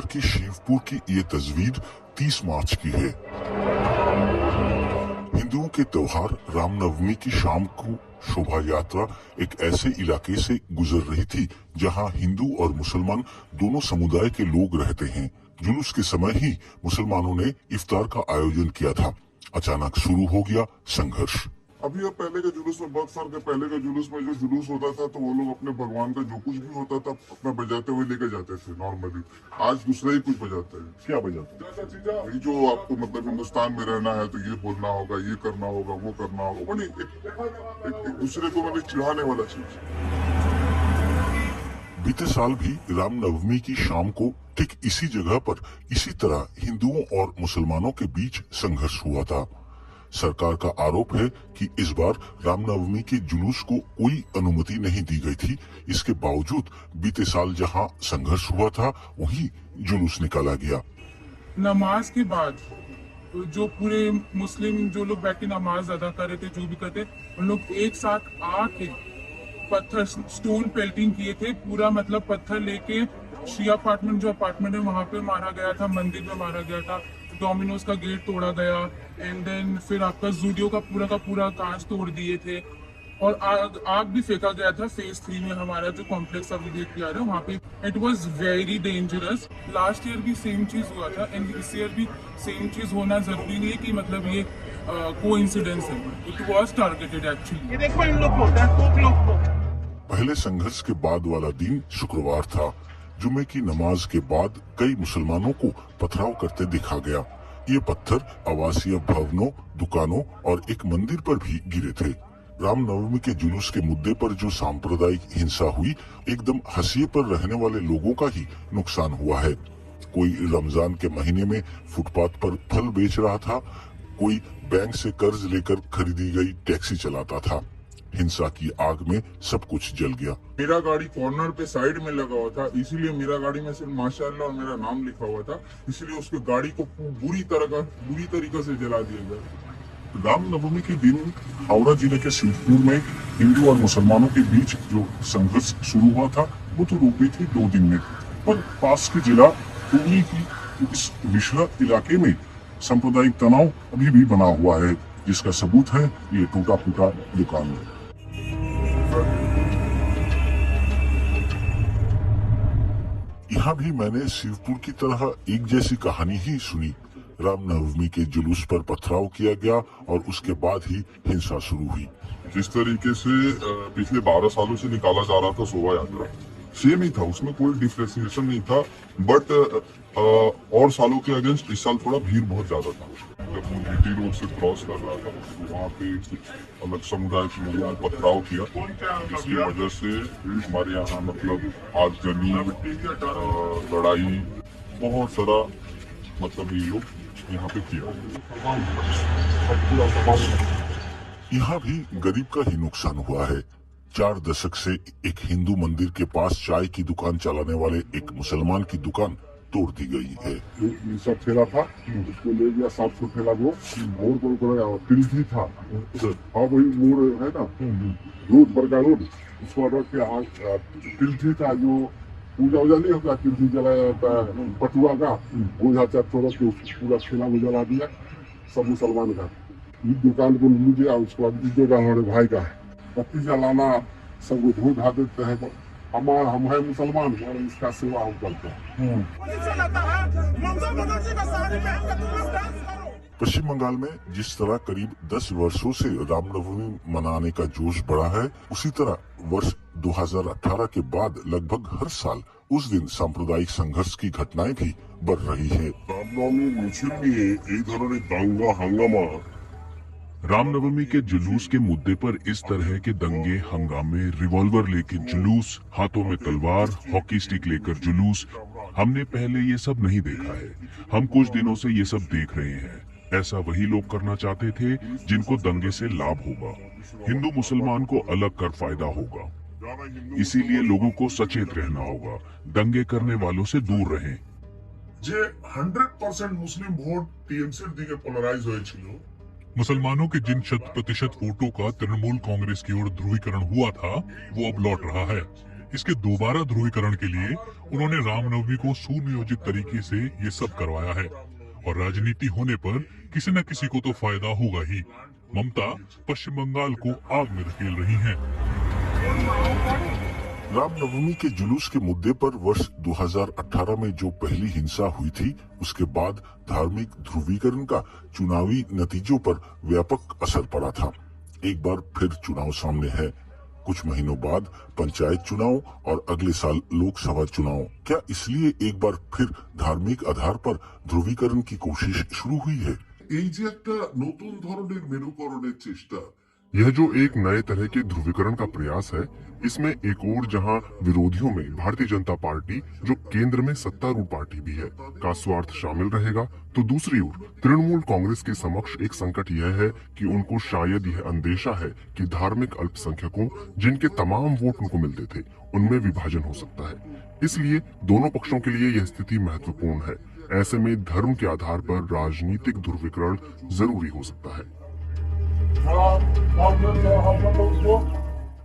श्रीनगर की शिवपुर की ये तस्वीर 30 मार्च की है। हिंदुओं के त्योहार रामनवमी की शाम को शोभा यात्रा एक ऐसे इलाके से गुजर रही थी जहां हिंदू और मुसलमान दोनों समुदाय के लोग रहते हैं। जुलूस के समय ही मुसलमानों ने इफ्तार का आयोजन किया था। अचानक शुरू हो गया संघर्ष। अभी अब पहले के जुलूस में बहुत फर्क है। पहले के जुलूस में जो जुलूस होता था तो वो लोग अपने भगवान का जो कुछ भी होता था अपना बजाते हुए लेके जाते थे नॉर्मली। आज दूसरा ही कुछ बजाते हैं। क्या बजाते हैं? ये जो आपको मतलब हिंदुस्तान में रहना है तो ये बोलना होगा, ये करना होगा, वो करना होगा, वो एक दूसरे को मतलब चिढ़ाने वाला चीज। बीते साल भी रामनवमी की शाम को ठीक इसी जगह पर इसी तरह हिंदुओं और मुसलमानों के बीच संघर्ष हुआ था। सरकार का आरोप है कि इस बार रामनवमी के जुलूस को कोई अनुमति नहीं दी गई थी। इसके बावजूद बीते साल जहां संघर्ष हुआ था वहीं जुलूस निकाला गया। नमाज के बाद जो पूरे मुस्लिम जो लोग बैठ के नमाज अदा कर रहे थे, जो भी करते, उन लोग एक साथ आके पत्थर स्टोन पेल्टिंग किए थे। पूरा मतलब पत्थर लेके शिया अपार्टमेंट जो अपार्टमेंट है वहां पे मारा गया था, मंदिर में मारा गया था, डोमिनोज का गेट तोड़ा गया, एंड देन फिर आपका जूडियो का पूरा कांच तोड़ दिए थे और आग भी फेंका गया था। फेज 3 में हमारा जो कॉम्प्लेक्स अभी देख के आ रहा है वहाँ पे it was very dangerous. Last year भी सेम चीज हुआ था एंड इस ईयर भी सेम चीज होना जरूरी नहीं है कि मतलब ये कोइंसिडेंस है। It was targeted actually. ये देखो इन लोग को, 10 लोग को। पहले संघर्ष के बाद वाला दिन शुक्रवार था। जुमे की नमाज के बाद कई मुसलमानों को पथराव करते देखा गया। ये पत्थर आवासीय भवनों, दुकानों और एक मंदिर पर भी गिरे थे। रामनवमी के जुलूस के मुद्दे पर जो सांप्रदायिक हिंसा हुई, एकदम हंसिए पर रहने वाले लोगों का ही नुकसान हुआ है। कोई रमजान के महीने में फुटपाथ पर फल बेच रहा था, कोई बैंक से कर्ज लेकर खरीदी गई टैक्सी चलाता था। हिंसा की आग में सब कुछ जल गया। मेरा गाड़ी कॉर्नर पे साइड में लगा हुआ था, इसीलिए मेरा गाड़ी में सिर्फ माशाअल्लाह और मेरा नाम लिखा हुआ था, इसलिए उसके गाड़ी को बुरी तरीके से जला दिया गया। रामनवमी के दिन हावड़ा जिले के शिवपुर में हिंदू और मुसलमानों के बीच जो संघर्ष शुरू हुआ था वो तो रुक गई थी 2 दिन में, पर पास के जिला पुरी की इस विश्राम इलाके में सांप्रदायिक तनाव अभी भी बना हुआ है, जिसका सबूत है ये टूटा फूटा दुकान। यहाँ भी मैंने शिवपुर की तरह एक जैसी कहानी ही सुनी। रामनवमी के जुलूस पर पथराव किया गया और उसके बाद ही हिंसा शुरू हुई। जिस तरीके से पिछले 12 सालों से निकाला जा रहा था शोभा यात्रा, सेम ही था, उसमें कोई डिफ्रेंशिएशन नहीं था। बट और सालों के अगेंस्ट इस साल थोड़ा भीड़ बहुत ज्यादा था। जब वो जीटी रोड से क्रॉस कर रहा था तो वहाँ पे कुछ अलग समुदाय के लोगों ने पथराव किया, जिसकी वजह से हमारे यहाँ मतलब आगजनी, लड़ाई, बहुत सारा मतलब ये लोग यहाँ पे किया। यहाँ भी गरीब का ही नुकसान हुआ है। 4 दशक से एक हिंदू मंदिर के पास चाय की दुकान चलाने वाले एक मुसलमान की दुकान तोड़ दी गई है। सब ठेला था, उसको ले गया 700 ठेला, वो मोड़ को तिलथी था। हाँ वही मोड़ है ना, रोड बड़का रोड, उसको रख के तिलथी था जो पूजा वूजा नहीं होता, तिलथी जलाया जाता है पटुआ का, वो यहाँ तोड़ के पूरा ठेला को जला दिया सब मुसलमान का। इस दुकान को मुझे उसके बाद इस दुकान हमारे भाई का है, बत्ती जलाना सबको धो धा देते हैं। हम है मुसलमान और इसका सेवा हम करते हैं। पश्चिम बंगाल में जिस तरह करीब 10 वर्षों से रामनवमी मनाने का जोश बढ़ा है, उसी तरह वर्ष 2018 के बाद लगभग हर साल उस दिन सांप्रदायिक संघर्ष की घटनाएं भी बढ़ रही है। रामनवमी मिছিল নিয়ে এই ধরনের দাঙ্গা হাঙ্গামা। रामनवमी के जुलूस के मुद्दे पर इस तरह के दंगे हंगामे, रिवॉल्वर लेके जुलूस, हाथों में तलवार, हॉकी स्टिक लेकर जुलूस, हमने पहले ये सब नहीं देखा है। हम कुछ दिनों से ये सब देख रहे हैं। ऐसा वही लोग करना चाहते थे जिनको दंगे से लाभ होगा, हिंदू मुसलमान को अलग कर फायदा होगा। इसीलिए लोगों को सचेत रहना होगा, दंगे करने वालों से दूर रहें। যে 100% মুসলিম ভোট টিএমসির দিকে পোলারাইজ হয়েছিল, मुसलमानों के जिन 100% वोटों का तृणमूल कांग्रेस की ओर ध्रुवीकरण हुआ था वो अब लौट रहा है। इसके दोबारा ध्रुवीकरण के लिए उन्होंने रामनवमी को सुनियोजित तरीके से ये सब करवाया है। और राजनीति होने पर किसी न किसी को तो फायदा होगा ही। ममता पश्चिम बंगाल को आग में धकेल रही हैं। रामनवमी के जुलूस के मुद्दे पर वर्ष 2018 में जो पहली हिंसा हुई थी, उसके बाद धार्मिक ध्रुवीकरण का चुनावी नतीजों पर व्यापक असर पड़ा था। एक बार फिर चुनाव सामने है। कुछ महीनों बाद पंचायत चुनाव और अगले साल लोकसभा चुनाव। क्या इसलिए एक बार फिर धार्मिक आधार पर ध्रुवीकरण की कोशिश शुरू हुई है? এই যে একটা নতুন ধরনের মেরুকরণের চেষ্টা, यह जो एक नए तरह के ध्रुवीकरण का प्रयास है, इसमें एक और जहां विरोधियों में भारतीय जनता पार्टी, जो केंद्र में सत्तारूढ़ पार्टी भी है, का स्वार्थ शामिल रहेगा, तो दूसरी ओर तृणमूल कांग्रेस के समक्ष एक संकट यह है कि उनको शायद यह अंदेशा है कि धार्मिक अल्पसंख्यकों, जिनके तमाम वोट उनको मिलते थे, उनमें विभाजन हो सकता है। इसलिए दोनों पक्षों के लिए यह स्थिति महत्वपूर्ण है। ऐसे में धर्म के आधार पर राजनीतिक ध्रुवीकरण जरूरी हो सकता है।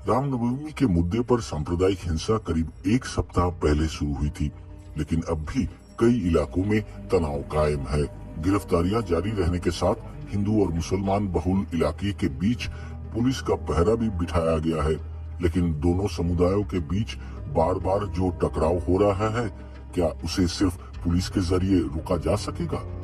रामनवमी के मुद्दे पर सांप्रदायिक हिंसा करीब एक सप्ताह पहले शुरू हुई थी, लेकिन अब भी कई इलाकों में तनाव कायम है। गिरफ्तारियां जारी रहने के साथ हिंदू और मुसलमान बहुल इलाके के बीच पुलिस का पहरा भी बिठाया गया है। लेकिन दोनों समुदायों के बीच बार बार जो टकराव हो रहा है, क्या उसे सिर्फ पुलिस के जरिए रोका जा सकेगा?